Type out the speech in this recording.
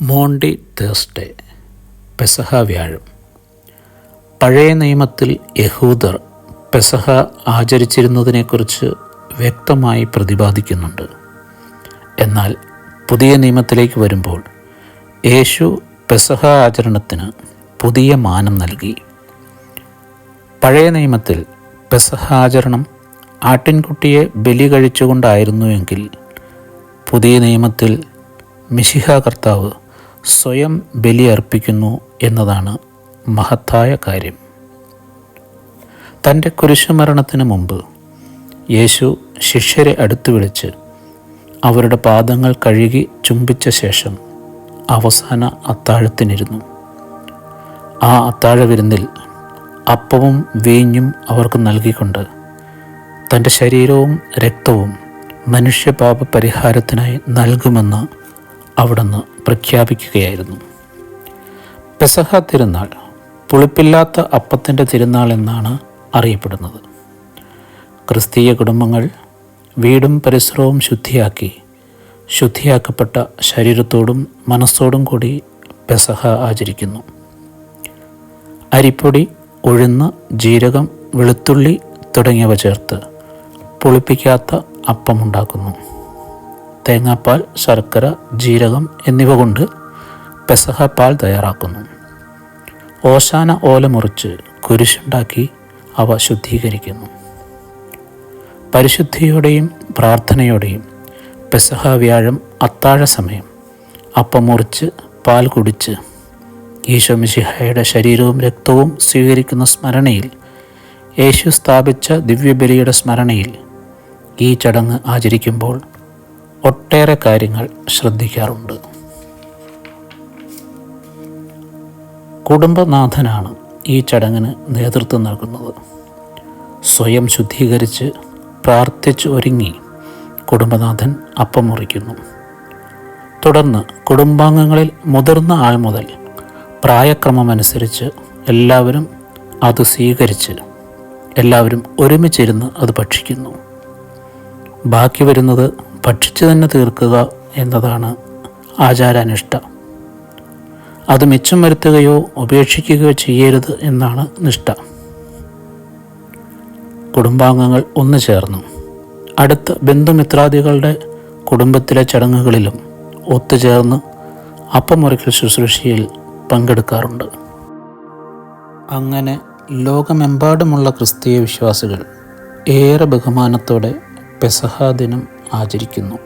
മോണ്ടി Thursday, പെസഹ വ്യാഴം. പഴയ നിയമത്തിൽ യഹൂദർ പെസഹ ആചരിച്ചിരുന്നതിനെക്കുറിച്ച് വ്യക്തമായി പ്രതിപാദിക്കുന്നുണ്ട്. എന്നാൽ പുതിയ നിയമത്തിലേക്ക് വരുമ്പോൾ യേശു പെസഹ ആചരണത്തിന് പുതിയ മാനം നൽകി. പഴയ നിയമത്തിൽ പെസഹ ആചരണം ആട്ടിൻകുട്ടിയെ ബലി കഴിച്ചുകൊണ്ടായിരുന്നുവെങ്കിൽ പുതിയ നിയമത്തിൽ മിശിഹ കർത്താവ് സ്വയം ബലി അർപ്പിക്കുന്നു എന്നതാണ് മഹത്തായ കാര്യം. തൻ്റെ കുരിശുമരണത്തിന് മുമ്പ് യേശു ശിഷ്യരെ അടുത്തു വിളിച്ച് അവരുടെ പാദങ്ങൾ കഴുകി ചുംബിച്ച ശേഷം അവസാന അത്താഴത്തിനിരുന്നു. ആ അത്താഴ വിരുന്നിൽ അപ്പവും വീഞ്ഞും അവർക്ക് നൽകിക്കൊണ്ട് തൻ്റെ ശരീരവും രക്തവും മനുഷ്യപാപ പരിഹാരത്തിനായി നൽകുമെന്ന് അവിടുന്ന് പ്രഖ്യാപിക്കുകയായിരുന്നു. പെസഹ തിരുനാൾ പുളിപ്പില്ലാത്ത അപ്പത്തിൻ്റെ തിരുനാൾ എന്നാണ് അറിയപ്പെടുന്നത്. ക്രിസ്തീയ കുടുംബങ്ങൾ വീടും പരിസരവും ശുദ്ധിയാക്കപ്പെട്ട ശരീരത്തോടും മനസ്സോടും കൂടി പെസഹ ആചരിക്കുന്നു. അരിപ്പൊടി, ഉഴുന്ന്, ജീരകം, വെളുത്തുള്ളി തുടങ്ങിയവ ചേർത്ത് പുളിപ്പിക്കാത്ത അപ്പമുണ്ടാക്കുന്നു. തേങ്ങാപ്പാൽ, ശർക്കര, ജീരകം എന്നിവ കൊണ്ട് പെസഹ പാൽ തയ്യാറാക്കുന്നു. ഓശാന ഓല മുറിച്ച് കുരിശുണ്ടാക്കി അവ ശുദ്ധീകരിക്കുന്നു. പരിശുദ്ധിയോടെയും പ്രാർത്ഥനയോടെയും പെസഹ വ്യാഴം അത്താഴ സമയം അപ്പം മുറിച്ച് പാൽ കുടിച്ച് ഈശോ മിശിഹായുടെ ശരീരവും രക്തവും സ്വീകരിക്കുന്ന സ്മരണയിൽ, യേശു സ്ഥാപിച്ച ദിവ്യബലിയുടെ സ്മരണയിൽ ഈ ചടങ്ങ് ആചരിക്കുമ്പോൾ ഒട്ടേറെ കാര്യങ്ങൾ ശ്രദ്ധിക്കാറുണ്ട്. കുടുംബനാഥനാണ് ഈ ചടങ്ങിന് നേതൃത്വം നൽകുന്നത്. സ്വയം ശുദ്ധീകരിച്ച് പ്രാർത്ഥിച്ച് ഒരുങ്ങി കുടുംബനാഥൻ അപ്പം മുറിക്കുന്നു. തുടർന്ന് കുടുംബാംഗങ്ങളിൽ മുതിർന്ന ആൾ മുതൽ പ്രായക്രമമനുസരിച്ച് എല്ലാവരും അത് സ്വീകരിച്ച് എല്ലാവരും ഒരുമിച്ചിരുന്ന് അത് ഭക്ഷിക്കുന്നു. ബാക്കി വരുന്നത് ഭക്ഷിച്ചു തന്നെ തീർക്കുക എന്നതാണ് ആചാരാനുഷ്ഠ. അത് മിച്ചം വരുത്തുകയോ ഉപേക്ഷിക്കുകയോ ചെയ്യരുത് എന്നാണ് നിഷ്ഠ. കുടുംബാംഗങ്ങൾ ഒന്നു ചേർന്നു അടുത്ത ബന്ധുമിത്രാദികളുടെ കുടുംബത്തിലെ ചടങ്ങുകളിലും ഒത്തുചേർന്ന് അപ്പമുറിക്കൽ ശുശ്രൂഷയിൽ പങ്കെടുക്കാറുണ്ട്. അങ്ങനെ ലോകമെമ്പാടുമുള്ള ക്രിസ്തീയ വിശ്വാസികൾ ഏറെ ബഹുമാനത്തോടെ പെസഹ ദിനം ആചരിക്കുന്നു.